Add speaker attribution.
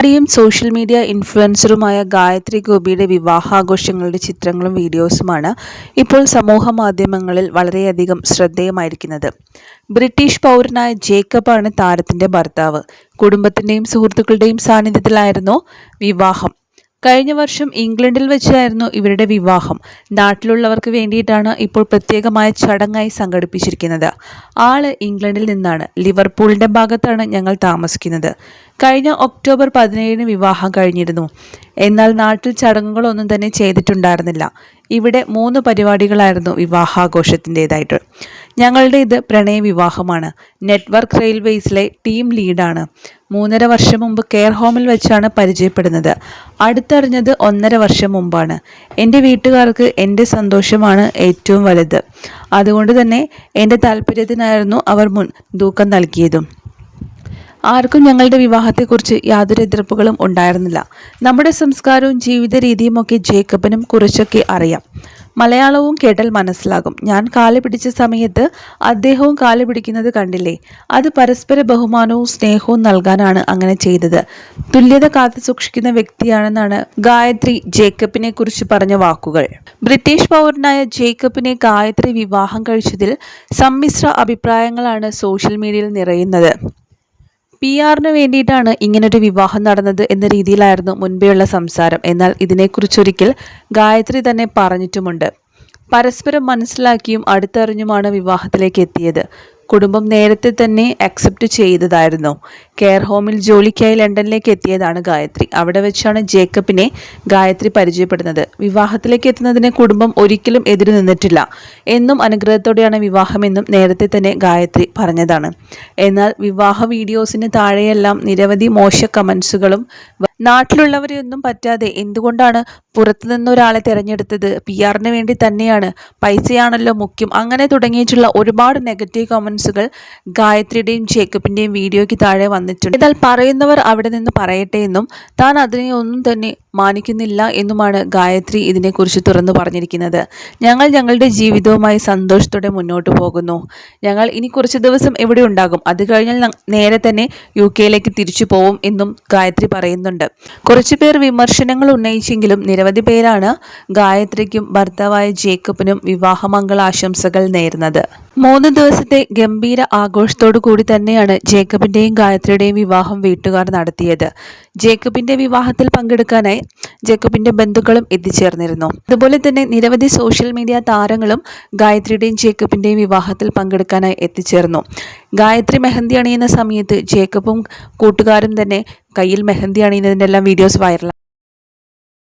Speaker 1: യും social media ഇൻഫ്ലുവൻസറുമായ Gayathri ഗോപിയുടെ വിവാഹാഘോഷങ്ങളുടെ ചിത്രങ്ങളും വീഡിയോസുമാണ് ഇപ്പോൾ സമൂഹ മാധ്യമങ്ങളിൽ വളരെയധികം ശ്രദ്ധേയമായിരിക്കുന്നത്. ബ്രിട്ടീഷ് പൗരനായ ജേക്കബാണ് താരത്തിന്റെ ഭർത്താവ്. കുടുംബത്തിന്റെയും സുഹൃത്തുക്കളുടെയും സാന്നിധ്യത്തിലായിരുന്നു വിവാഹം. കഴിഞ്ഞ വർഷം ഇംഗ്ലണ്ടിൽ വെച്ചായിരുന്നു ഇവരുടെ വിവാഹം. നാട്ടിലുള്ളവർക്ക് വേണ്ടിയിട്ടാണ് ഇപ്പോൾ പ്രത്യേകമായ ചടങ്ങായി സംഘടിപ്പിച്ചിരിക്കുന്നത്. ആള് ഇംഗ്ലണ്ടിൽ നിന്നാണ്. ലിവർപൂളിന്റെ ഭാഗത്താണ് ഞങ്ങൾ താമസിക്കുന്നത്. കഴിഞ്ഞ ഒക്ടോബർ 17 വിവാഹം കഴിഞ്ഞിരുന്നു. എന്നാൽ നാട്ടിൽ ചടങ്ങുകളൊന്നും തന്നെ ചെയ്തിട്ടുണ്ടായിരുന്നില്ല. ഇവിടെ 3 പരിപാടികളായിരുന്നു വിവാഹാഘോഷത്തിൻ്റെതായിട്ട്. ഞങ്ങളുടെ ഇത് പ്രണയ വിവാഹമാണ്. Network റെയിൽവേസിലെ team ലീഡാണ്. 3.5 വർഷം മുമ്പ് കെയർ ഹോമിൽ വെച്ചാണ് പരിചയപ്പെടുന്നത്. അടുത്തറിഞ്ഞത് 1.5 വർഷം മുമ്പാണ്. എൻ്റെ വീട്ടുകാർക്ക് എൻ്റെ സന്തോഷമാണ് ഏറ്റവും വലുത്. അതുകൊണ്ട് തന്നെ എൻ്റെ താല്പര്യത്തിനായിരുന്നു അവർ മുൻതൂക്കം നൽകിയതും. ആർക്കും ഞങ്ങളുടെ വിവാഹത്തെക്കുറിച്ച് യാതൊരു എതിർപ്പുകളും ഉണ്ടായിരുന്നില്ല. നമ്മുടെ സംസ്കാരവും ജീവിത രീതിയുമൊക്കെ ജേക്കബിനും കുറച്ചൊക്കെ അറിയാം. മലയാളവും കേട്ടാൽ മനസ്സിലാകും. ഞാൻ കാല് പിടിച്ച സമയത്ത് അദ്ദേഹവും കാല് പിടിക്കുന്നത് കണ്ടില്ലേ? അത് പരസ്പര ബഹുമാനവും സ്നേഹവും നൽകാനാണ് അങ്ങനെ ചെയ്തത്. തുല്യത കാത്തു സൂക്ഷിക്കുന്ന വ്യക്തിയാണെന്നാണ് ഗായത്രി ജേക്കബിനെ കുറിച്ച് പറഞ്ഞ വാക്കുകൾ. ബ്രിട്ടീഷ് പൗരനായ ജേക്കബിനെ ഗായത്രി വിവാഹം കഴിച്ചതിൽ സമ്മിശ്ര അഭിപ്രായങ്ങളാണ് സോഷ്യൽ മീഡിയയിൽ നിറയുന്നത്. PR-ന് വേണ്ടിയിട്ടാണ് ഇങ്ങനൊരു വിവാഹം നടന്നത് എന്ന രീതിയിലായിരുന്നു മുൻപേയുള്ള സംസാരം. എന്നാൽ ഇതിനെക്കുറിച്ചൊരിക്കൽ ഗായത്രി തന്നെ പറഞ്ഞിട്ടുമുണ്ട്. പരസ്പരം മനസ്സിലാക്കിയും അടുത്തറിഞ്ഞുമാണ് വിവാഹത്തിലേക്ക് എത്തിയത്. കുടുംബം നേരത്തെ തന്നെ അക്സെപ്റ്റ് ചെയ്തതായിരുന്നു. കെയർ ഹോമിൽ ജോലിക്കായി ലണ്ടനിലേക്ക് എത്തിയതാണ് ഗായത്രി. അവിടെ വെച്ചാണ് ജേക്കബിനെ ഗായത്രി പരിചയപ്പെടുന്നത്. വിവാഹത്തിലേക്ക് എത്തുന്നതിന് കുടുംബം ഒരിക്കലും എതിരു നിന്നിട്ടില്ല എന്നും അനുഗ്രഹത്തോടെയാണ് വിവാഹമെന്നും നേരത്തെ തന്നെ ഗായത്രി പറഞ്ഞതാണ്. എന്നാൽ വിവാഹ വീഡിയോസിന് താഴെയെല്ലാം നിരവധി മോശ കമൻസുകളും നാട്ടിലുള്ളവരെയൊന്നും പറ്റാതെ എന്തുകൊണ്ടാണ് പുറത്തുനിന്നൊരാളെ തിരഞ്ഞെടുത്തത്, PR-ന് വേണ്ടി തന്നെയാണ്, പൈസയാണല്ലോ മുഖ്യം, അങ്ങനെ തുടങ്ങിയിട്ടുള്ള ഒരുപാട് നെഗറ്റീവ് കമൻസുകൾ ഗായത്രിയുടെയും ജേക്കബിൻ്റെയും വീഡിയോയ്ക്ക് താഴെ വന്നിട്ടുണ്ട്. എന്നാൽ പറയുന്നവർ അവിടെ നിന്ന് പറയട്ടെ എന്നും താൻ അതിനെ ഒന്നും തന്നെ മാനിക്കുന്നില്ല എന്നുമാണ് ഗായത്രി ഇതിനെക്കുറിച്ച് തുറന്നു പറഞ്ഞിരിക്കുന്നത്. ഞങ്ങൾ ഞങ്ങളുടെ ജീവിതവുമായി സന്തോഷത്തോടെ മുന്നോട്ട് പോകുന്നു. ഞങ്ങൾ ഇനി കുറച്ച് ദിവസം ഇവിടെ ഉണ്ടാകും. അത് കഴിഞ്ഞാൽ നേരെ തന്നെ UK-യിലേക്ക് തിരിച്ചു പോവും എന്നും ഗായത്രി പറയുന്നുണ്ട്. കുറച്ചു പേർ വിമർശനങ്ങൾ ഉന്നയിച്ചെങ്കിലും നിരവധി പേരാണ് ഗായത്രിക്കും ഭർത്താവായ ജേക്കബിനും വിവാഹമംഗളാശംസകൾ നേർന്നത്. 3 ദിവസത്തെ ഗംഭീര ആഘോഷത്തോടു കൂടി തന്നെയാണ് ജേക്കബിൻ്റെയും ഗായത്രിയുടെയും വിവാഹം വീട്ടുകാർ നടത്തിയത്. ജേക്കബിൻ്റെ വിവാഹത്തിൽ പങ്കെടുക്കാനായി ജേക്കബിൻ്റെ ബന്ധുക്കളും എത്തിച്ചേർന്നിരുന്നു. അതുപോലെ തന്നെ നിരവധി സോഷ്യൽ മീഡിയ താരങ്ങളും ഗായത്രിയുടെയും ജേക്കബിൻ്റെയും വിവാഹത്തിൽ പങ്കെടുക്കാനായി എത്തിച്ചേർന്നു. ഗായത്രി മെഹന്തി അണിയുന്ന സമയത്ത് ജേക്കബും കൂട്ടുകാരും തന്നെ കയ്യിൽ മെഹന്തി അണിയുന്നതിൻ്റെ എല്ലാം വീഡിയോസ് വൈറലാണ്.